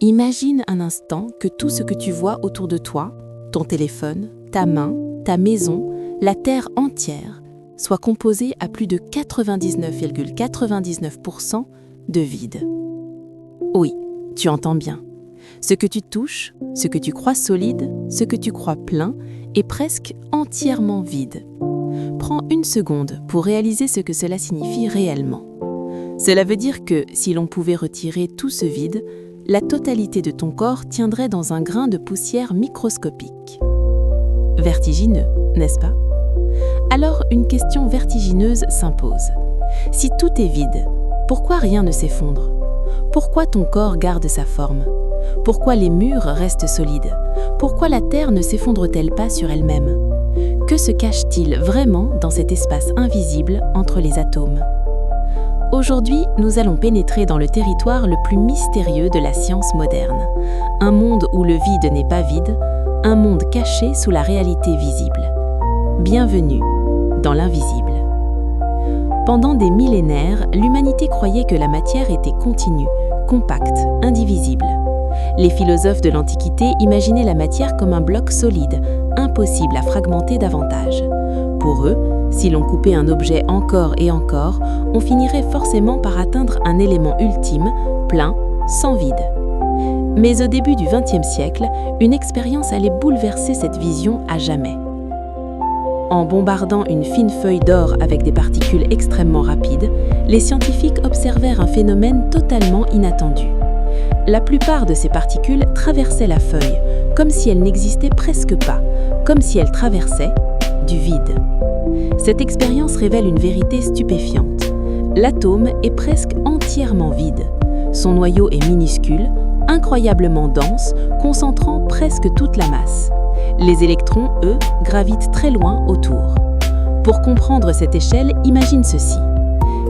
Imagine un instant que tout ce que tu vois autour de toi, ton téléphone, ta main, ta maison, la Terre entière, soit composé à plus de 99,99% de vide. Oui, tu entends bien. Ce que tu touches, ce que tu crois solide, ce que tu crois plein, est presque entièrement vide. Prends une seconde pour réaliser ce que cela signifie réellement. Cela veut dire que si l'on pouvait retirer tout ce vide, la totalité de ton corps tiendrait dans un grain de poussière microscopique. Vertigineux, n'est-ce pas? Alors une question vertigineuse s'impose. Si tout est vide, pourquoi rien ne s'effondre? Pourquoi ton corps garde sa forme? Pourquoi les murs restent solides? Pourquoi la Terre ne s'effondre-t-elle pas sur elle-même? Que se cache-t-il vraiment dans cet espace invisible entre les atomes? Aujourd'hui, nous allons pénétrer dans le territoire le plus mystérieux de la science moderne. Un monde où le vide n'est pas vide, un monde caché sous la réalité visible. Bienvenue dans l'invisible. Pendant des millénaires, l'humanité croyait que la matière était continue, compacte, indivisible. Les philosophes de l'Antiquité imaginaient la matière comme un bloc solide, impossible à fragmenter davantage. Pour eux, si l'on coupait un objet encore et encore, on finirait forcément par atteindre un élément ultime, plein, sans vide. Mais au début du XXe siècle, une expérience allait bouleverser cette vision à jamais. En bombardant une fine feuille d'or avec des particules extrêmement rapides, les scientifiques observèrent un phénomène totalement inattendu. La plupart de ces particules traversaient la feuille, comme si elles n'existaient presque pas, comme si elles traversaient du vide. Cette expérience révèle une vérité stupéfiante. L'atome est presque entièrement vide. Son noyau est minuscule, incroyablement dense, concentrant presque toute la masse. Les électrons, eux, gravitent très loin autour. Pour comprendre cette échelle, imagine ceci.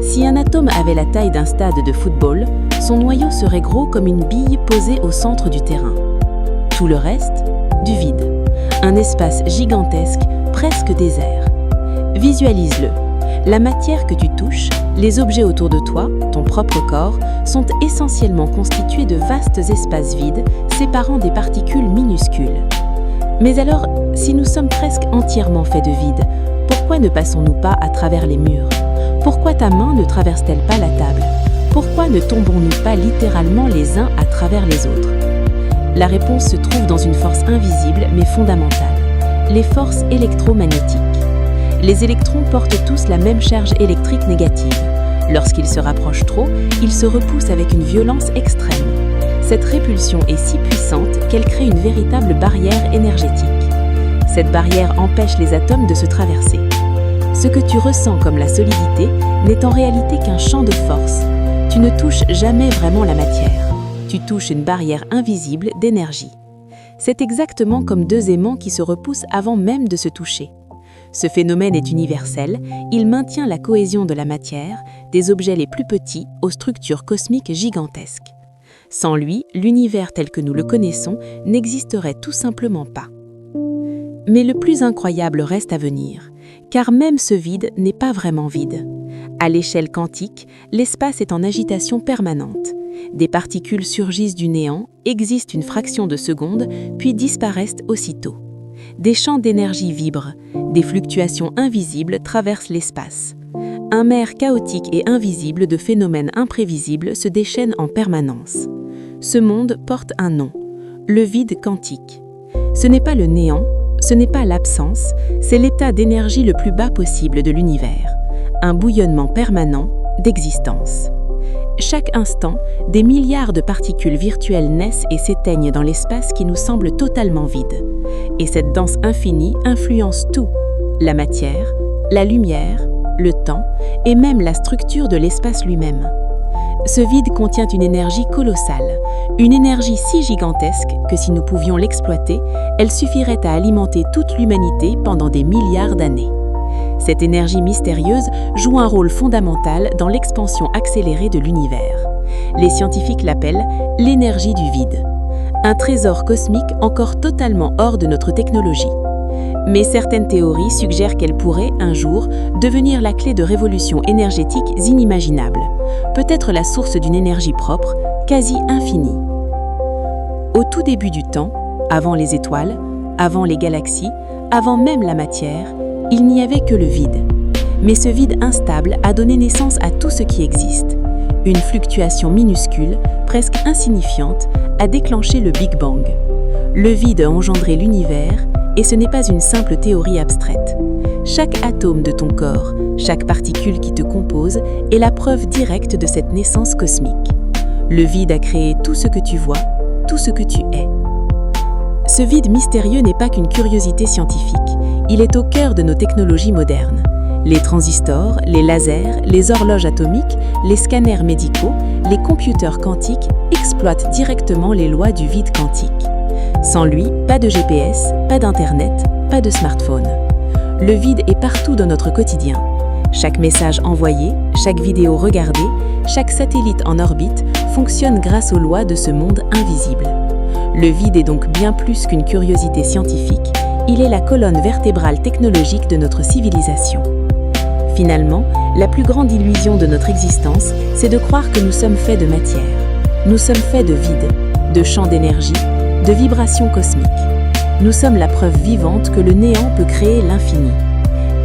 Si un atome avait la taille d'un stade de football, son noyau serait gros comme une bille posée au centre du terrain. Tout le reste, du vide. Un espace gigantesque, presque désert. Visualise-le. La matière que tu touches, les objets autour de toi, ton propre corps, sont essentiellement constitués de vastes espaces vides, séparant des particules minuscules. Mais alors, si nous sommes presque entièrement faits de vide, pourquoi ne passons-nous pas à travers les murs? Pourquoi ta main ne traverse-t-elle pas la table? Pourquoi ne tombons-nous pas littéralement les uns à travers les autres? La réponse se trouve dans une force invisible mais fondamentale, les forces électromagnétiques. Les électrons portent tous la même charge électrique négative. Lorsqu'ils se rapprochent trop, ils se repoussent avec une violence extrême. Cette répulsion est si puissante qu'elle crée une véritable barrière énergétique. Cette barrière empêche les atomes de se traverser. Ce que tu ressens comme la solidité n'est en réalité qu'un champ de force. Tu ne touches jamais vraiment la matière. Tu touches une barrière invisible d'énergie. C'est exactement comme deux aimants qui se repoussent avant même de se toucher. Ce phénomène est universel, il maintient la cohésion de la matière, des objets les plus petits aux structures cosmiques gigantesques. Sans lui, l'univers tel que nous le connaissons n'existerait tout simplement pas. Mais le plus incroyable reste à venir, car même ce vide n'est pas vraiment vide. À l'échelle quantique, l'espace est en agitation permanente. Des particules surgissent du néant, existent une fraction de seconde, puis disparaissent aussitôt. Des champs d'énergie vibrent, des fluctuations invisibles traversent l'espace. Un mer chaotique et invisible de phénomènes imprévisibles se déchaîne en permanence. Ce monde porte un nom, le vide quantique. Ce n'est pas le néant, ce n'est pas l'absence, c'est l'état d'énergie le plus bas possible de l'univers, un bouillonnement permanent d'existence. Chaque instant, des milliards de particules virtuelles naissent et s'éteignent dans l'espace qui nous semble totalement vide. Et cette danse infinie influence tout, la matière, la lumière, le temps et même la structure de l'espace lui-même. Ce vide contient une énergie colossale, une énergie si gigantesque que si nous pouvions l'exploiter, elle suffirait à alimenter toute l'humanité pendant des milliards d'années. Cette énergie mystérieuse joue un rôle fondamental dans l'expansion accélérée de l'univers. Les scientifiques l'appellent l'énergie du vide, un trésor cosmique encore totalement hors de notre technologie. Mais certaines théories suggèrent qu'elle pourrait, un jour, devenir la clé de révolutions énergétiques inimaginables, peut-être la source d'une énergie propre, quasi infinie. Au tout début du temps, avant les étoiles, avant les galaxies, avant même la matière, il n'y avait que le vide. Mais ce vide instable a donné naissance à tout ce qui existe. Une fluctuation minuscule, presque insignifiante, a déclenché le Big Bang. Le vide a engendré l'univers, et ce n'est pas une simple théorie abstraite. Chaque atome de ton corps, chaque particule qui te compose est la preuve directe de cette naissance cosmique. Le vide a créé tout ce que tu vois, tout ce que tu es. Ce vide mystérieux n'est pas qu'une curiosité scientifique, il est au cœur de nos technologies modernes. Les transistors, les lasers, les horloges atomiques, les scanners médicaux, les computers quantiques exploitent directement les lois du vide quantique. Sans lui, pas de GPS, pas d'Internet, pas de smartphone. Le vide est partout dans notre quotidien. Chaque message envoyé, chaque vidéo regardée, chaque satellite en orbite fonctionne grâce aux lois de ce monde invisible. Le vide est donc bien plus qu'une curiosité scientifique, il est la colonne vertébrale technologique de notre civilisation. Finalement, la plus grande illusion de notre existence, c'est de croire que nous sommes faits de matière. Nous sommes faits de vide, de champs d'énergie, de vibrations cosmiques. Nous sommes la preuve vivante que le néant peut créer l'infini.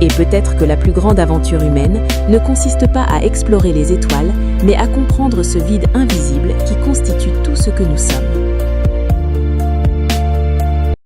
Et peut-être que la plus grande aventure humaine ne consiste pas à explorer les étoiles, mais à comprendre ce vide invisible qui constitue tout ce que nous sommes.